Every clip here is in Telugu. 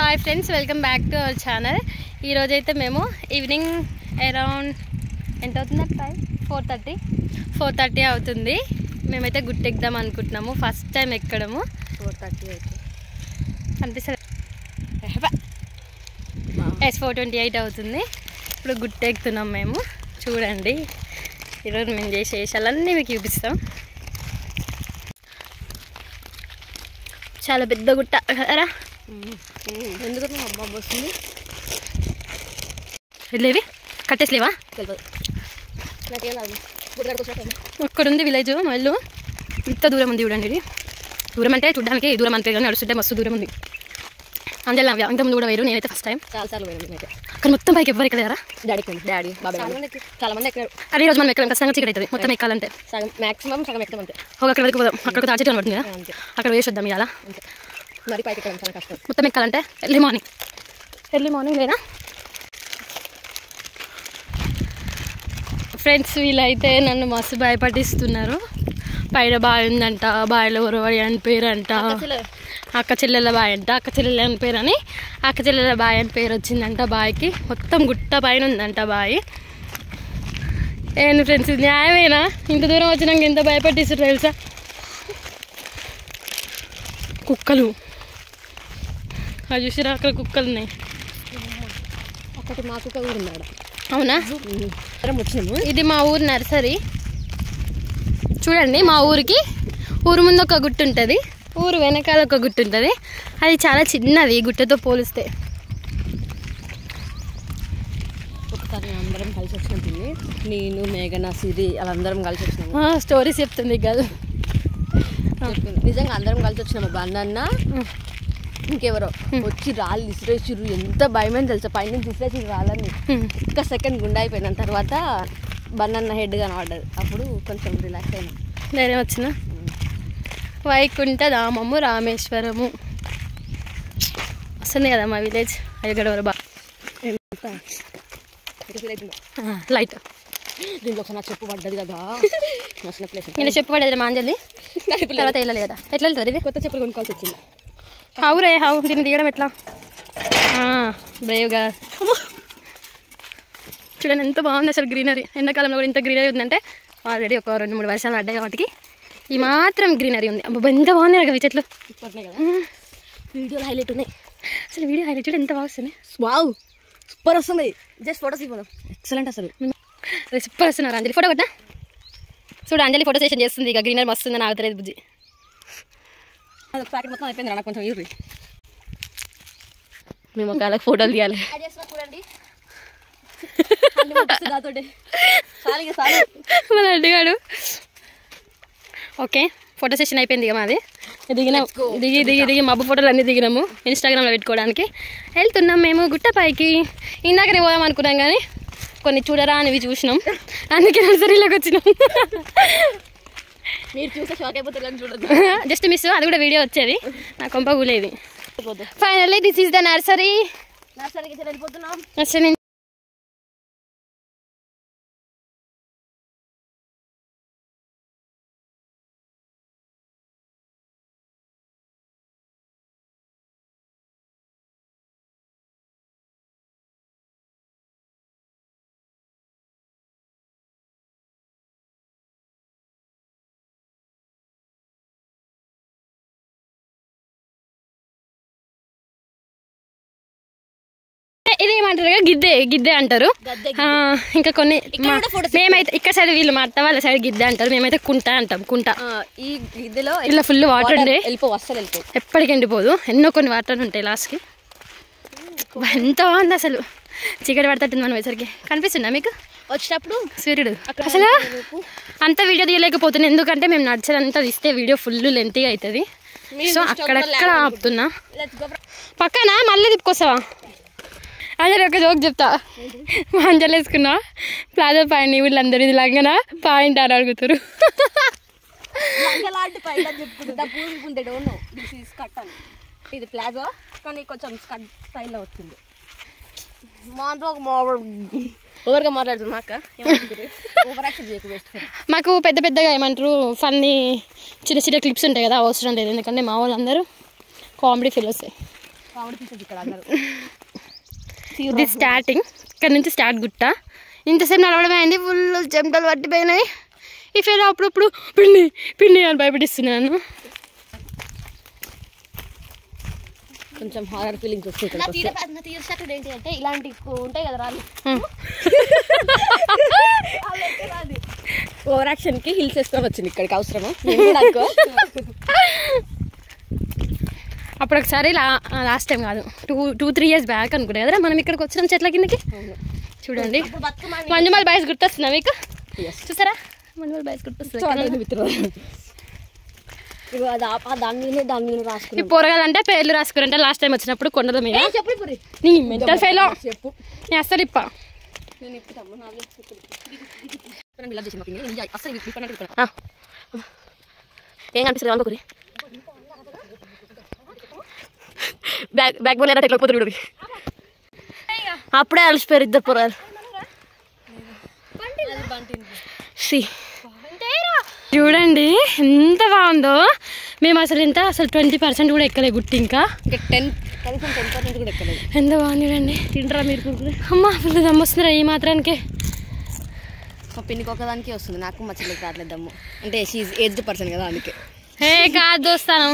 Hi friends, welcome back to our channel. ఈరోజు అయితే మేము ఈవినింగ్ అరౌండ్ ఎంత అవుతుంది? 4:30 అవుతుంది. మేమైతే గుట్టెక్కుదాం అనుకుంటున్నాము. First time ఎక్కడము. 4:30 అయితే అనిపిస్తుంది. 4:28 అవుతుంది. ఇప్పుడు గుట్టెక్కుతున్నాం మేము. చూడండి, ఈరోజు మేము చేసే విషయాలన్నీ మీకు చూపిస్తాం. చాలా పెద్ద గుట్ట కదరా. ఎందుకంటే మా అబ్బాబు వస్తుంది. వెళ్ళేవి కట్టేసలేవా? అక్కడుంది విలేజ్. మళ్ళీ ఇంత దూరం ఉంది చూడండి. ఇది దూరం అంటే చూడడానికి దూరం అంతే, కానీ నడుస్తుంటే మస్తు దూరం ఉంది. అందులో ఇంతకుముందు కూడా వేరు. నేనైతే ఫస్ట్ టైం చాలాసార్లు పోయాను. కానీ మొత్తం పైకి ఎవ్వరు ఎక్కలేరా? డాడీ బాబాయ్ చాలా మంది ఎక్కడ. అదే రోజు మనం ఎక్కడ ఖచ్చితంగా చీకటి అవుతుంది. మొత్తం ఎక్కాలంటే మాక్సిమం సగం ఎక్కడం అంతే. అక్కడ వరకు పోదాం. అక్కడ తాచి కనబడుతుంది కదా, అక్కడ వేసి వద్దాం. ఇలా మరి పైకి ఎక్కడం చాలా కష్టం. మొత్తం ఎక్కాలంటే ఎర్లీ మార్నింగ్ లేదా ఫ్రెండ్స్. వీళ్ళైతే నన్ను మస్తు భయపడిస్తున్నారు. పైన బావి ఉందంట, బావిలో ఎవరు అని పేరంట, అక్క చెల్లెల బావి అంట. అక్క చెల్లెల అని పేరు అని అక్క చెల్లెల బావి అని పేరు వచ్చిందంట బావికి. మొత్తం గుట్ట పైన ఉందంట బావి. ఏంటి ఫ్రెండ్స్, ఇది న్యాయమేనా? ఇంత దూరం వచ్చినాక ఎంత భయపడిస్తారు తెలుసా? కుక్కలు అది చూసిరా, అక్కడ కుక్కలు ఉన్నాయి. ఒకటి మా కుక్క కూడా ఉంది. అవునా? వచ్చినాము. ఇది మా ఊరు నర్సరీ. చూడండి, మా ఊరు ముందు ఒక గుట్టు ఉంటుంది, ఊరు వెనకాల ఒక గుట్టు ఉంటుంది. అది చాలా చిన్నది గుట్టతో పోలిస్తే. ఒకసారి అందరం కలిసి వచ్చినట్టుంది. నేను, మేఘన, సిరి వాళ్ళందరం కలిసి వచ్చినాము. స్టోరీస్ చెప్తుంది గల్. నిజంగా అందరం కలిసి వచ్చినాము. బండన్న ఇంకెవరో వచ్చి రాళ్ళు విసిరేసిర్రు. ఎంత భయమని తెలుసా, పైన విసిరేసి రాళ్ళని. ఒక్క సెకండ్ గుండె అయిపోయిన తర్వాత బండన్న హెడ్ కనబడ్డది. అప్పుడు కొంచెం రిలాక్స్ అయినా. నేనే వచ్చిన వైకుంఠ ధామము రామేశ్వరము వస్తుంది కదా మా విలేజ్. అయ్యగడవరు బాగా లైట్. దీంట్లో ఒకసారి నాకు చెప్పు పడ్డది కదా, నేను చెప్పు పడేది మా అంజలి. తర్వాత వెళ్ళలేదు కదా, ఎట్లా వెళ్తుంది? ఇది కొత్త చెప్పులు కొనుక్కోవాల్సి వచ్చింది. హౌరే హౌ దీన్ని తీయడం ఎట్లా? బ్రేవ్గా చూడండి ఎంత బాగుంది అసలు గ్రీనరీ. ఎండాకాలంలో కూడా ఇంత గ్రీనరీ ఉందంటే ఆల్రెడీ ఒక 2-3 వర్షాలు పడ్డాయి వాటికి ఈ మాత్రం గ్రీనరీ ఉంది. అబ్బా ఎంత బాగున్నాయి కదా చెట్లు. వీడియోలో హైలైట్ ఉన్నాయి. అసలు వీడియో హైలైట్ చూడు ఎంత బాగా వస్తుంది. వావ్, సూపర్ వస్తుంది. జస్ట్ ఫోటోస్ ఇవ్వడం ఎక్సలెంట్ అసలు. సూపర్ వస్తున్నారు. అంజలి ఫోటో కొట్టా చూడు. అంజలి ఫోటో సెషన్ చేస్తుంది. ఇక గ్రీనరీ మస్తు ఉందని ఆగుతలేదు బుజ్జి. ప్యాకెట్ మొత్తం అయిపోయింది. నాకు కొంచెం ఇవ్వండి. మేము ఒక ఫోటోలు తీయాలి. మన అడ్డుగాడు. ఓకే, ఫోటో సెషన్ అయిపోయింది ఇక మాది. దిగి మబ్బు ఫోటోలు అన్నీ దిగినాము ఇన్స్టాగ్రామ్లో పెట్టుకోవడానికి. వెళ్తున్నాం మేము గుట్టపైకి. ఇందాకనే పోదాం అనుకున్నాం కానీ కొన్ని చూడరా అనేవి చూసినాం, అందుకే నర్సరీలోకి వచ్చినాం. మీరు చూస్తే షాక్ అయిపోతారు చూడదు. జస్ట్ మిస్, అది కూడా వీడియో వచ్చేది. నా కొంప కూలేది. Finally this is the nursery. నర్సరీకి వెళ్ళిపోతున్నాం. నర్సరీ ఇది ఏమంటారు? గిద్దె అంటారు. ఇంకా కొన్ని మేమైతే ఇక్కడ సైడ్, వీళ్ళు మా అత్త వాళ్ళ సైడ్ గిద్దె అంటారు. మేమైతే కుంట అంటాం. కుంట. ఈ గిద్దెలో ఇలా ఫుల్ వాటర్ ఉండే, అస్సలు ఎప్పటికి ఎండిపోదు. ఎన్నో కొన్ని వాటర్ ఉంటాయి లాస్ట్కి. ఎంత బాగుంది అసలు. చీకటి పడుతుంది మనం వేసరికి. కనిపిస్తుందా మీకు వచ్చేటప్పుడు సూర్యుడు? అసలు అంత వీడియో తీయలేకపోతుంది, ఎందుకంటే మేము నడిచేదంతా తీస్తే వీడియో ఫుల్ లెంతీగా అవుతుంది. సో అక్కడెక్కడ ఆపుతున్నా. పక్కన మళ్ళీ తిప్పుకొస్తావా? అదే ఒక జోక్ చెప్తా. మా అంజలి వేసుకున్నా ప్లాజో పాయింట్, వీళ్ళందరూ ఇది లంగనా పాయింట్ అని అడుగుతారు. ఇది ప్లాజో కానీ కొంచెం స్కర్ట్ స్టైల్లో వచ్చింది. ఓవర్గా మాట్లాడుతుంది మా అక్క. మాకు పెద్దగా ఏమంటారు ఫన్నీ చిన్న క్లిప్స్ ఉంటాయి కదా, అవసరం లేదు. ఎందుకంటే మా వాళ్ళందరూ కామెడీ ఫీల్ వస్తాయి. ఇది స్టార్టింగ్, ఇక్కడ నుంచి స్టార్ట్ గుట్ట. ఇంతసేపు నడవడమే అయింది, ఫుల్ చెమటలు పట్టిపోయినాయి. ఈ ఫెయిల్ అప్పుడప్పుడు పిండి పిండి అని భయపడిస్తున్నాను. కొంచెం హారర్ ఫీలింగ్స్ వస్తాయి. ఏంటంటే ఇలాంటి ఉంటాయి కదా రాళ్ళు, ఓవర్ యాక్షన్ కి హిల్స్ వేసుకొని వచ్చింది ఇక్కడికి. అవసరమా? అప్పుడు ఒకసారి లాస్ట్ టైం కాదు, 2-3 years బ్యాక్ అనుకుంటా కదరా మనం ఇక్కడికి వచ్చినాం చెట్ల కిందకి. చూడండి మంజుమల్ బాయ్స్ గుర్తొస్తుందా మీకు? చూసారా మంజుమల్ బాయ్స్ గుర్తొస్తుంది. దాని మీద రాసుకుని పోరగాలంటే పేర్లు రాసుకురంటే లాస్ట్ టైం వచ్చినప్పుడు కొండల మీద. నీ మెంటల్ ఫెయిల్ నేను అస్సలు ఇప్ప. ఏం కనిపిస్తుంది అనుకోరి, బ్యాక్ బోన్ ఎలా ఎట్లపోతుంది. అప్పుడే అలసిపోయారు ఇద్దరు పొరాలు. చూడండి ఎంత బాగుందో. మేము అసలు 20% కూడా ఎక్కలే గుట్టి. ఇంకా 10% కూడా ఎక్కలేదు. ఎంత బాగుంది చూడండి. తింటారా మీరు? అమ్మ ఫుల్ దమ్ము వస్తున్నారా ఈ మాత్రానికి? మా పిన్నికి ఒకదానికి వస్తుంది, నాకు మా చెల్లికి రావట్లేదు దమ్ము. అంటే షీఈ్ ఏజ్డ్ పర్సన్ కదా అందుకే. ఏ కాదు దోస్తాను,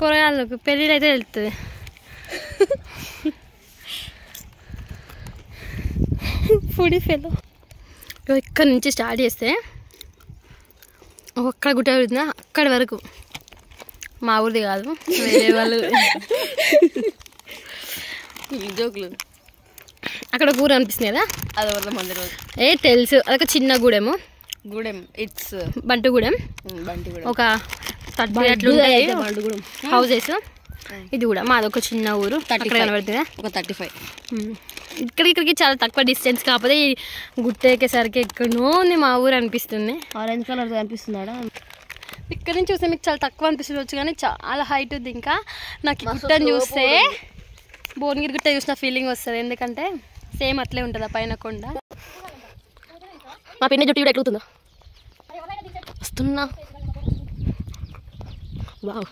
పొరగాళ్ళకు పెళ్ళిళ్ళు అయితే వెళ్తుంది. ఫుడీ ఫెలో ఇక్కడ నుంచి స్టార్ట్ చేస్తే ఒక్కడ గుట్ట వెళ్తుందా అక్కడి వరకు. మా ఊరిది కాదు, వేరే వాళ్ళు జోకులు. అక్కడ ఊరు అనిపిస్తుంది కదా, అది వల్ల మంది రోజు తెలుసు. అదొక చిన్న గూడెము, ఇట్స్ బంటుగూడెం. ఒక 30 అట్లు ఉంటాయి హౌసెస్. ఇది కూడా మాదొక చిన్న ఊరు, కనబడుతుందా? ఒక 35. ఇక్కడికి చాలా తక్కువ డిస్టెన్స్. కాకపోతే ఈ గుట్ట ఎక్కేసరికి ఎక్కడో ఉంది మా ఊరు అనిపిస్తుంది. ఆరెంజ్ కలర్ కనిపిస్తున్నాడా? ఇక్కడ నుంచి చూస్తే మీకు చాలా తక్కువ అనిపిస్తుంది కానీ చాలా హైట్ ఉంది. ఇంకా నాకు గుట్టని చూస్తే భువనగిరి గుట్ట చూసిన ఫీలింగ్ వస్తుంది, ఎందుకంటే సేమ్ అట్లే ఉంటుంది ఆ పైన కొండ. మా పిన్ని జుట్టు కూడా ఎట్లుతుందా? వస్తున్నా. వావ్,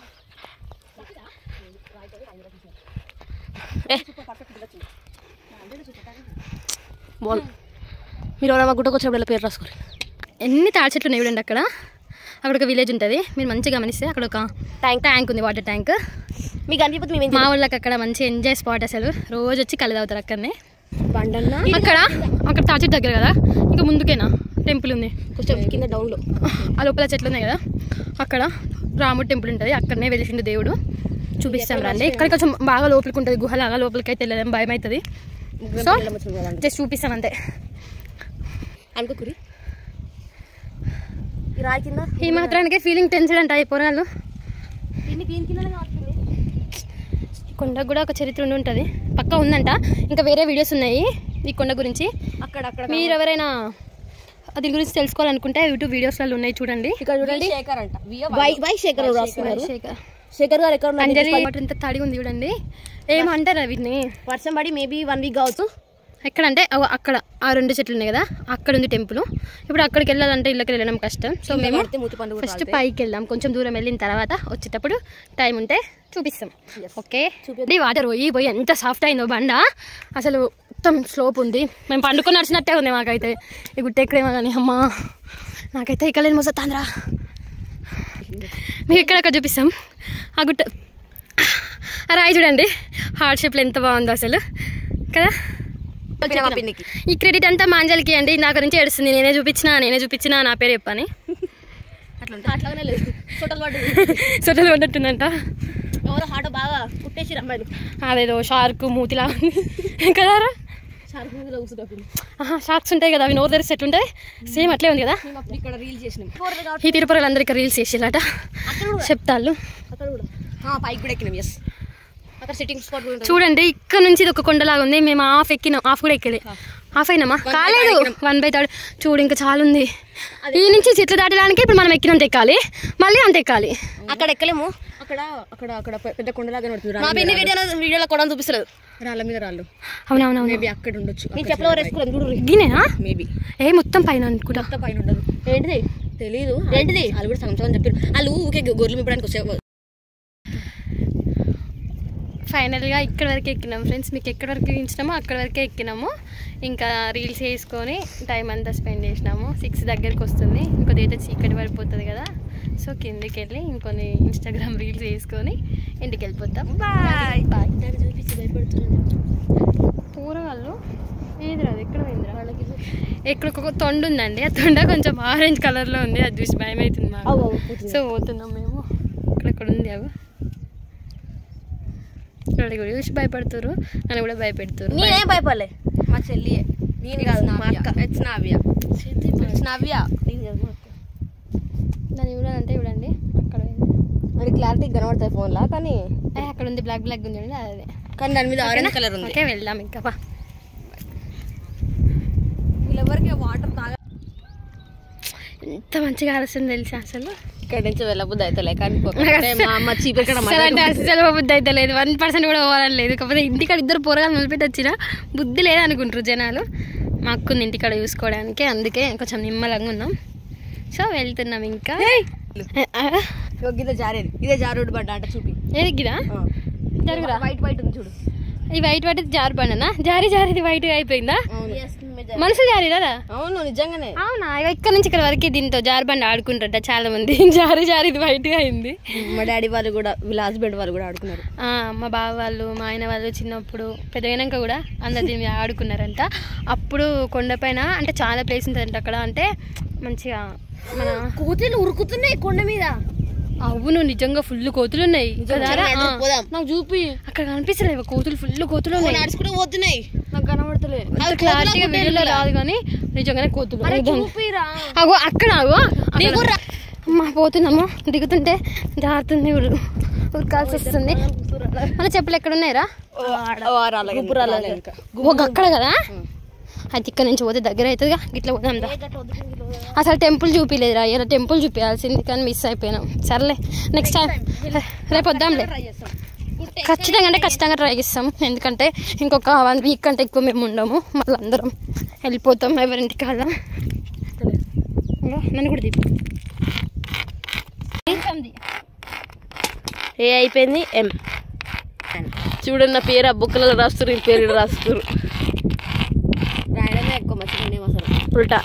మీరు మా గుట్టకు వచ్చినప్పుడు పేరు రాసుకోరు. ఎన్ని తాడి చెట్లు ఉన్నాయి చూడండి. అక్కడ ఒక విలేజ్ ఉంటుంది, మీరు మంచిగా గమనిస్తే అక్కడ ఒక ట్యాంక్ ఉంది, వాటర్ ట్యాంక్. మీకు అనిపిపోతే మేము మా వాళ్ళకి అక్కడ మంచి ఎంజాయ్ స్పాట్. అసలు రోజు వచ్చి కళ్ళు తాగుతారు అక్కడనే. బండన్న అక్కడ తాడి చెట్టు దగ్గర కదా, ఇంకా ముందుకేనా టెంపుల్ ఉంది కొంచెం కింద డౌన్లో. ఆ లోపల చెట్లు ఉన్నాయి కదా, అక్కడ రాముడు టెంపుల్ ఉంటుంది. అక్కడనే వెలిసిండు దేవుడు. చూపిస్తాం రండి. ఇక్కడ కొంచెం బాగా లోపలికి ఉంటుంది, గుహలాగా. లోపలికి అయితే వెళ్ళలేం, భయం అవుతుంది. సో జస్ట్ చూపిస్తాం అంతే. అనుకోకురి రాయి కింద ఈ మాత్రానికే ఫీలింగ్ టెన్షన్ అంట ఈ పొరాలు. కొండకు కూడా ఒక చరిత్ర ఉండి ఉంటుంది, పక్కా ఉందంట. ఇంకా వేరే వీడియోస్ ఉన్నాయి ఈ కొండ గురించి. అక్కడ మీరు ఎవరైనా దీని గురించి తెలుసుకోవాలనుకుంటే యూట్యూబ్ వీడియోస్లలో ఉన్నాయి, చూడండి. ఇక్కడ చూడండి, శేఖర్ అంట, శేఖర్ గారు ఎక్కడ ఎంత తడి ఉంది చూడండి. ఏమంటారు వీటిని? వర్షం పడి మేబీ 1 week కావచ్చు. ఎక్కడంటే అక్కడ ఆ 2 చెట్లు ఉన్నాయి కదా, అక్కడ ఉంది టెంపుల్. ఇప్పుడు అక్కడికి వెళ్ళాలంటే ఇళ్ళకి వెళ్ళడం కష్టం. సో మేము ఫస్ట్ పైకి వెళ్దాం, కొంచెం దూరం వెళ్ళిన తర్వాత వచ్చేటప్పుడు టైం ఉంటే చూపిస్తాం. ఓకే, వాటర్ పోయి ఎంత సాఫ్ట్ అయిందో బండ. అసలు మొత్తం స్లోప్ ఉంది, మేము పండుకొని నడిచినట్టే ఉంది మాకైతే. ఈ గుట్ట ఎక్కడేమో కానీ అమ్మా నాకైతే ఇక్కడ మోసతాంద్రా. మీకు ఎక్కడెక్కడ చూపిస్తాం ఆ గుట్ట. ఆ రాయి చూడండి, హార్ట్ షేప్లో ఎంత బాగుందో అసలు కదా. ఈ క్రెడిట్ అంతా మాంజల్కి అండి. నా గురించి ఏడుస్తుంది, నేనే చూపించిన నా పేరు చెప్పని. సొట్టలు పడ్డట్టుందంట. అదేదో షార్క్ మూతిలా కదారా. షార్క్స్ ఉంటాయి కదా, అవి నోరు తెరిస్తే ఎట్లుంటాయి, సేమ్ అట్లే ఉంది కదా. ఈ తిరుపతి అందరు ఇక్కడ రీల్స్ చేసేలాట చెప్తాళ్ళు. చూడండి ఇక్కడ నుంచి ఇది ఒక కొండలాగా ఉంది. మేము హాఫ్ కూడా ఎక్కలే. హాఫ్ అయినామా? కాలేదు, 1/3. చూడు ఇంకా చాలా ఉంది. ఈ నుంచి చెట్లు దాటడానికి ఇప్పుడు మనం ఎక్కినంత ఎక్కాలి, మళ్ళీ అంత ఎక్కాలి. అక్కడ ఎక్కలేము. అక్కడ పెద్ద కొండలాగా వీడియోలో కూడా చూపిస్తారు, రాళ్ళ మీద రాళ్ళు. అవునవును, మేబీ అక్కడ ఉండొచ్చు. గినేనా మేబీ. మొత్తం పైన అనుకుంటా, పైన ఉండదు. ఏంటిది తెలీదు. ఏంటిది వాళ్ళు కూడా సగం చెప్పారు. వాళ్ళు ఊకే గొర్రెలు మిప్పడానికి వచ్చే. ఫైనల్గా ఇక్కడ వరకు ఎక్కినాము ఫ్రెండ్స్. మీకు ఎక్కడి వరకు ఎక్కించినామో అక్కడ వరకే ఎక్కినాము. ఇంకా రీల్స్ వేసుకొని టైం అంతా స్పెండ్ చేసినాము. 6 దగ్గరికి వస్తుంది, ఇంకొద్ది అయితే చీకటి పడిపోతుంది కదా. సో కిందికి వెళ్ళి ఇంకొన్ని ఇన్స్టాగ్రామ్ రీల్స్ వేసుకొని ఇంటికి వెళ్ళిపోతాం. Bye bye. పూరగాళ్ళు ఏదిరాదు ఎక్కడ పోయిందిరా వాళ్ళకి. ఎక్కడ ఒక తొండ ఉందండి, ఆ తొండ కొంచెం ఆరెంజ్ కలర్లో ఉంది, అది చూసి భయం అవుతుంది మాకు. సో పోతున్నాం మేము. ఇక్కడ ఉంది అవి ఇక్కడ కూడా చూసి భయపడుతురు, నన్ను కూడా భయపెడుతురు. నేనేం భయపడలే, మా చెల్లి నేను కాదు మా అక్క. ఇట్స్ నవ్య నేను కాదు మా అక్క. దాన్ని చూడాలంటే చూడండి అక్కడ మరి క్లారిటీ కనబడతాయి ఫోన్లా, కానీ అక్కడ ఉంది బ్లాక్ బ్లాక్ ఉంది చూడండి అదే. కానీ దాని మీద ఆరెంజ్ కలర్ ఉంది. ఓకే వెళ్దాం ఇంకా. వీళ్ళెవరికి వాటర్ తాగ ఎంత మంచిగా అరుస్తుంది తెలిసి అసలు. ఇక్కడ నుంచి వెళ్ళబుద్ది అయితే కానీ మా అమ్మ చీపెక్కడ అసలు బుద్ధి అయితే లేదు, 1% కూడా పోవాలని లేదు. కాకపోతే ఇంటికాడ ఇద్దరు పోరగాలు నిలబెట్టి వచ్చినా బుద్ధి లేదనుకుంటారు జనాలు. మా అక్కుంది ఇంటికాడ చూసుకోవడానికి, అందుకే కొంచెం నిమ్మలంగా ఉన్నాం. సో వెళ్తున్నాం ఇంకా. ఇదే జారుడు బండ అంట చూపి. ఏదిగిదా జరుగురా వైట్ వైట్ ఉంది చూడు. ఈ వైట్ వైట్ జారు బండనా? జారి ఇది వైట్ అయిపోయిందా? మనుషులు జారిదా? అవును నిజంగానే. అవునా? ఇక్కడ నుంచి ఇక్కడ వరకు దీంతో జారు బండి ఆడుకుంటారట చాలా మంది. జారి ఇది వైట్ గా అయింది. మా డాడీ వాళ్ళు కూడా, వీళ్ళ హస్బెండ్ వాళ్ళు కూడా ఆడుకున్నారు. మా బావ వాళ్ళు, మా ఆయన వాళ్ళు చిన్నప్పుడు పెద్దగైనాక కూడా అందరు దీని మీద ఆడుకున్నారంట. అప్పుడు కొండపైన అంటే చాలా ప్లేస్ ఉంటుందంట అక్కడ. అంటే మంచిగా మన కోతులు ఉరుకుతున్నాయి కొండ మీద. అవును నిజంగా ఫుల్ కోతులు ఉన్నాయి. నాకు చూపి. అక్కడ కనిపిస్తలేవు కోతులు, ఫుల్ కోతులు ఉన్నాయి. నడుచుకుంటూ పోతున్నాయి, నాకు కనబడతలే. క్లారిటీగా వీడియోలో రాదు కానీ నిజంగానే కోతులు. అగో అక్కడ అమ్మా పోతున్నాము, దిగుతుంటే జారుతుంది, ఉరకాల్సి వస్తుంది. మన చెప్పులు ఎక్కడ ఉన్నాయిరా? అక్కడ కదా. అది ఇక్కడ నుంచి పోతే దగ్గర అవుతుందిగా, గిట్లా పోదాం. అసలు టెంపుల్ చూపించలేదురా, ఇలా టెంపుల్ చూపించాల్సింది కానీ మిస్ అయిపోయినాం. సర్లే నెక్స్ట్ టైం రేపు వద్దాంలే. ఖచ్చితంగా ట్రై చేస్తాం. ఎందుకంటే ఇంకొక 1 వీక్ కంటే ఎక్కువ మేము ఉండము, మళ్ళీ అందరం వెళ్ళిపోతాం ఎవరింటికి వాళ్ళ. నన్ను కూడా దీపు ఏ అయిపోయింది. ఎం చూడండి నా పేరు ఆ బుక్కలలో రాస్తారు, ఈ పేరు రాస్తారు. రాయడమే ఎక్కువ మంచిగా అసలు. ఉల్టా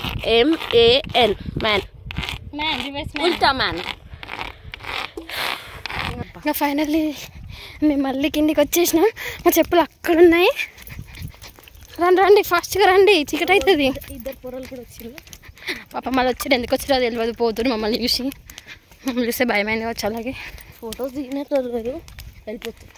MAN మ్యాన్, ఉల్టా మ్యాన్. ఫైనల్లీ మేము మళ్ళీ కిందికి వచ్చేసినాం. మా చెప్పులు అక్కడ ఉన్నాయి. రండి ఫాస్ట్గా రండి, చీకటి అవుతుంది. ఇద్దరు పొరలు కూడా వచ్చారు పాప. మళ్ళీ వచ్చాడు, ఎందుకు వచ్చారో తెలియదు. పోతుడు మమ్మల్ని చూసి, మమ్మల్ని చూస్తే భయమైంది కావచ్చు. అలాగే ఫొటోస్ దిగినట్టు వెళ్ళిపోతుంది.